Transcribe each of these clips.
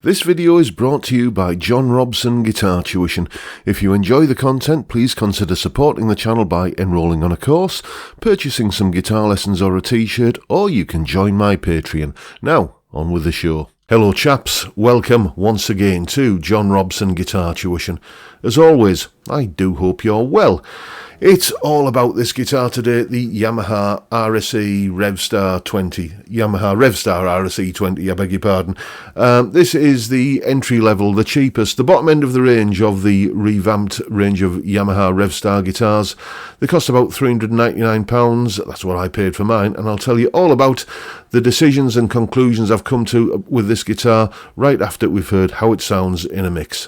This video is brought to you by John Robson Guitar Tuition. If you enjoy the content, please consider supporting the channel by enrolling on a course, purchasing some guitar lessons or a t-shirt, or you can join my Patreon. Now, on with the show. Hello chaps, welcome once again to John Robson Guitar Tuition. As always, I do hope you're well. It's all about this guitar today, the Yamaha Revstar 20. Yamaha Revstar RSE20, I beg your pardon. This is the entry level, the cheapest, the bottom end of the range of the revamped range of Yamaha Revstar guitars. They cost about £399, that's what I paid for mine, and I'll tell you all about the decisions and conclusions I've come to with this guitar right after we've heard how it sounds in a mix.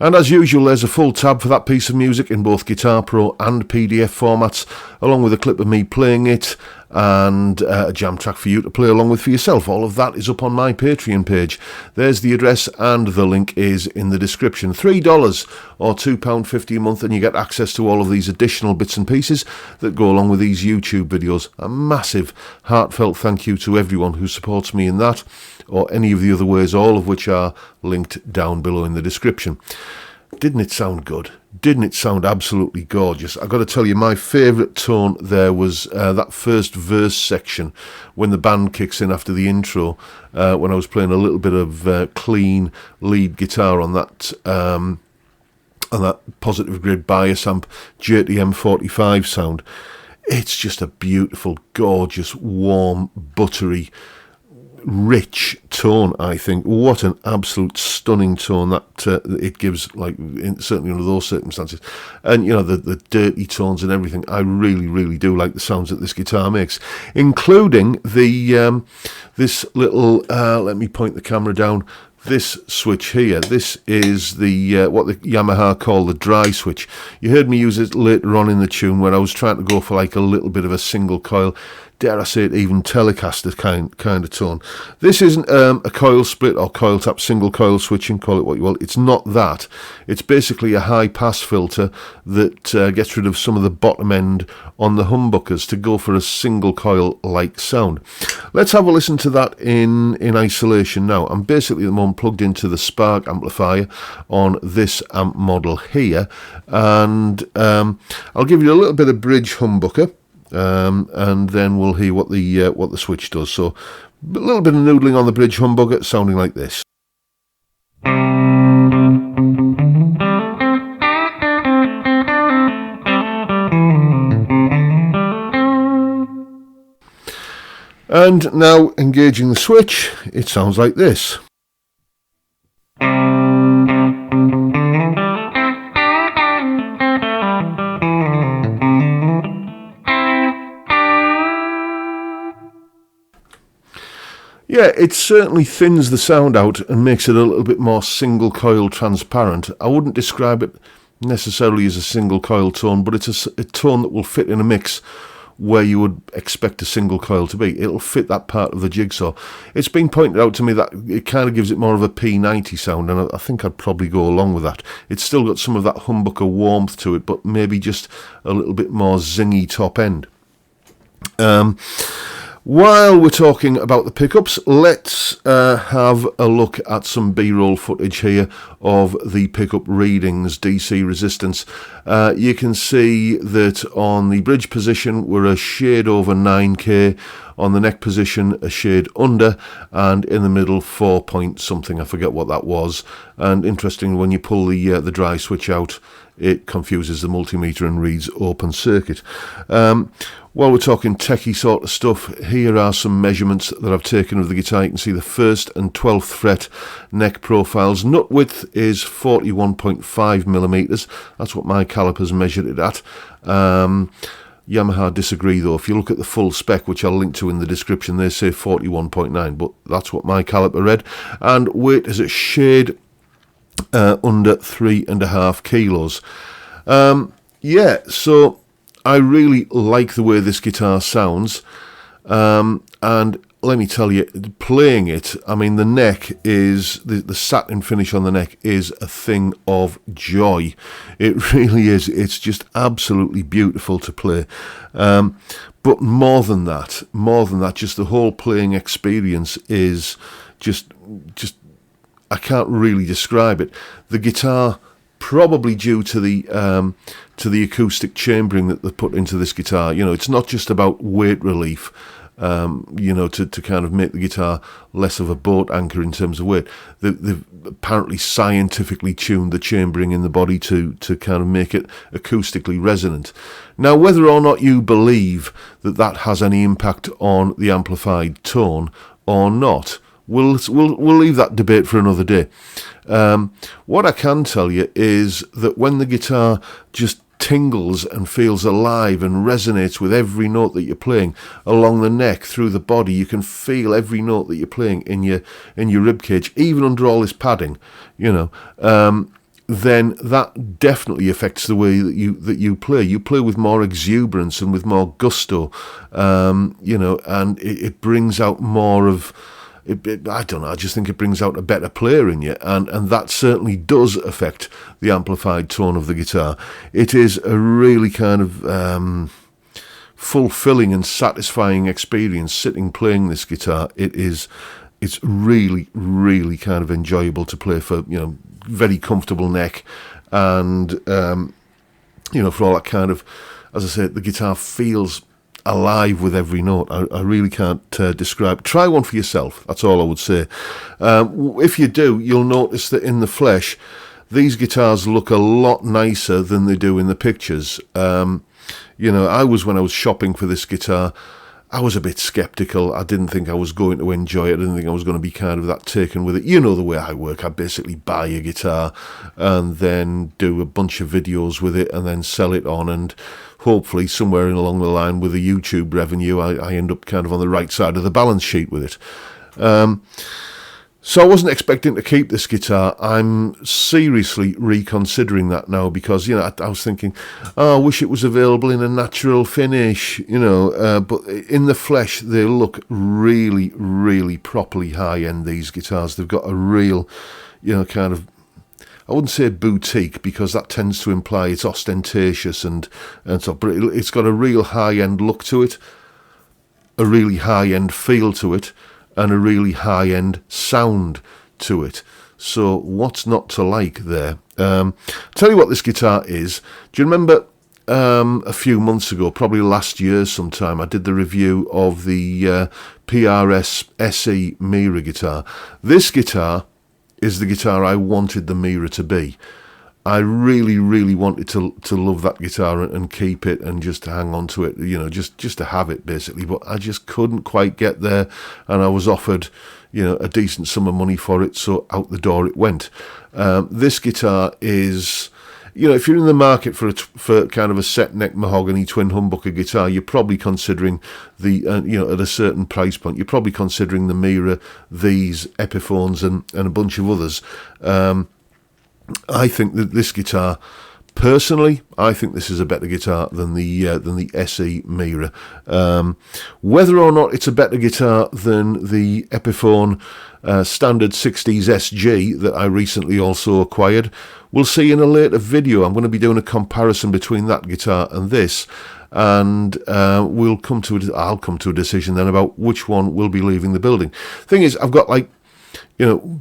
And as usual, there's a full tab for that piece of music in both Guitar Pro and PDF formats, along with a clip of me playing it and a jam track for you to play along with for yourself. All of that is up on my Patreon page. There's the address and the link is in the description. $3 or £2.50 a month and you get access to all of these additional bits and pieces that go along with these YouTube videos. A massive heartfelt thank you to everyone who supports me in that or any of the other ways, all of which are linked down below in the description. Didn't it sound good? Didn't it sound absolutely gorgeous? I've got to tell you, my favourite tone there was that first verse section when the band kicks in after the intro, when I was playing a little bit of clean lead guitar on that positive grid bias amp JTM 45 sound. It's just a beautiful, gorgeous, warm, buttery, rich tone. I think what an absolute stunning tone that it gives, like certainly under those circumstances. And you know, the dirty tones and everything, I really do like the sounds that this guitar makes, including the this little let me point the camera down, this switch here. This is the what the Yamaha call the dry switch. You heard me use it later on in the tune where I was trying to go for like a little bit of a single coil, dare I say it, even Telecaster kind of tone. This isn't a coil split or coil tap, single coil switching, call it what you will. It's not that. It's basically a high pass filter that gets rid of some of the bottom end on the humbuckers to go for a single coil like sound. Let's have a listen to that in isolation now. I'm basically at the moment plugged into the Spark amplifier on this amp model here, and I'll give you a little bit of bridge humbucker. And then we'll hear what the switch does. So a little bit of noodling on the bridge humbucker, sounding like this. And now engaging the switch, it sounds like this. Yeah, it certainly thins the sound out and makes it a little bit more single coil transparent. I wouldn't describe it necessarily as a single coil tone, but it's a tone that will fit in a mix where you would expect a single coil to be. It'll fit that part of the jigsaw. It's been pointed out to me that it kind of gives it more of a P90 sound, and I think I'd probably go along with that. It's still got some of that humbucker warmth to it, but maybe just a little bit more zingy top end. While we're talking about the pickups, let's have a look at some B-roll footage here of the pickup readings, DC resistance. You can see that on the bridge position we're a shade over 9k, on the neck position a shade under, and in the middle 4 point something, I forget what that was. And interestingly, when you pull the dry switch out, it confuses the multimeter and reads open circuit. While we're talking techie sort of stuff, here are some measurements that I've taken of the guitar. You can see the 1st and 12th fret neck profiles. Nut width is 41.5 millimeters. That's what my calipers measured it at. Yamaha disagree though. If you look at the full spec, which I'll link to in the description, they say 41.9, but that's what my caliper read. And weight is a shade under 3.5 kilos. Yeah, so I really like the way this guitar sounds, and let me tell you, playing it, I mean, the neck is, the satin finish on the neck is a thing of joy. It really is. It's just absolutely beautiful to play. But more than that, just the whole playing experience is just I can't really describe it. The guitar, probably due to the acoustic chambering that they put into this guitar, you know, it's not just about weight relief, you know, to kind of make the guitar less of a boat anchor in terms of weight. They've apparently scientifically tuned the chambering in the body to kind of make it acoustically resonant. Now, whether or not you believe that has any impact on the amplified tone or not, We'll leave that debate for another day. What I can tell you is that when the guitar just tingles and feels alive and resonates with every note that you're playing along the neck, through the body, you can feel every note that you're playing in your rib cage, even under all this padding, you know. Then that definitely affects the way that you play. You play with more exuberance and with more gusto, you know, and it brings out more of. I don't know, I just think it brings out a better player in you, and that certainly does affect the amplified tone of the guitar. It is a really kind of fulfilling and satisfying experience sitting playing this guitar. It's really kind of enjoyable to play for, you know, very comfortable neck, and for all that kind of, as I said, the guitar feels alive with every note. I really can't describe. Try one for yourself. That's all I would say. If you do, you'll notice that in the flesh, these guitars look a lot nicer than they do in the pictures. When I was shopping for this guitar, I was a bit sceptical. I didn't think I was going to enjoy it. I didn't think I was going to be kind of that taken with it. You know the way I work. I basically buy a guitar and then do a bunch of videos with it and then sell it on, and hopefully somewhere along the line with the YouTube revenue, I end up kind of on the right side of the balance sheet with it. So I wasn't expecting to keep this guitar. I'm seriously reconsidering that now because, I was thinking, I wish it was available in a natural finish, but in the flesh, they look really, really properly high-end, these guitars. They've got a real, kind of, I wouldn't say boutique because that tends to imply it's ostentatious and so, but it's got a real high-end look to it, a really high-end feel to it, and a really high-end sound to it. So what's not to like there? Tell you what this guitar is. Do you remember a few months ago, probably last year sometime, I did the review of the PRS SE Mira guitar. This guitar is the guitar I wanted the Mira to be. I really, really wanted to love that guitar and keep it and just to hang on to it, just to have it basically. But I just couldn't quite get there, and I was offered, a decent sum of money for it, so out the door it went. This guitar is, if you're in the market for kind of a set neck mahogany twin humbucker guitar, you're probably considering the, at a certain price point, you're probably considering the Mira, these Epiphones, and a bunch of others. I think that this guitar, personally, I think this is a better guitar than the SE Mira. Whether or not it's a better guitar than the Epiphone standard 60s SG that I recently also acquired, we'll see in a later video. I'm going to be doing a comparison between that guitar and this, and I'll come to a decision then about which one will be leaving the building. Thing is, I've got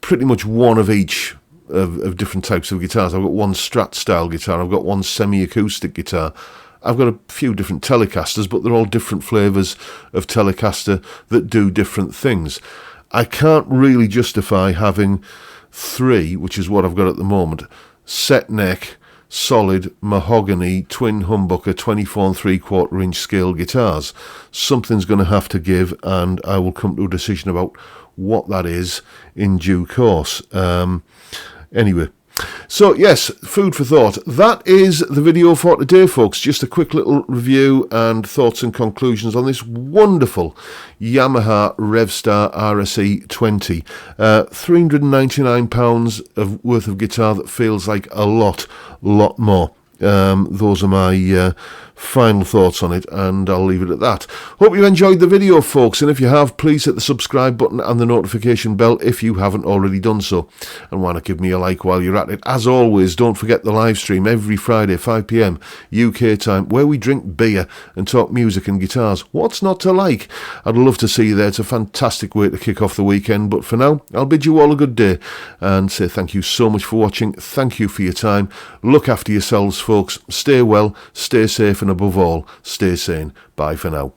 pretty much one of each of different types of guitars. I've got one Strat style guitar, I've got one semi-acoustic guitar, I've got a few different Telecasters, but they're all different flavours of Telecaster that do different things. I can't really justify having three, which is what I've got at the moment, set neck, solid, mahogany, twin humbucker, 24 3/4 inch scale guitars. Something's going to have to give, and I will come to a decision about what that is in due course. Anyway, so yes, food for thought. That is the video for today, folks. Just a quick little review and thoughts and conclusions on this wonderful Yamaha Revstar RSE20. £399 worth of guitar that feels like a lot more. Those are my final thoughts on it, and I'll leave it at that. Hope you enjoyed the video, folks, and if you have, please hit the subscribe button and the notification bell if you haven't already done so, and why not give me a like while you're at it. As always, don't forget the live stream every Friday 5 p.m. UK time, where we drink beer and talk music and guitars. What's not to like? I'd love to see you there. It's a fantastic way to kick off the weekend, but for now, I'll bid you all a good day and say thank you so much for watching. Thank you for your time. Look after yourselves, folks. Stay well, stay safe, and above all, stay sane. Bye for now.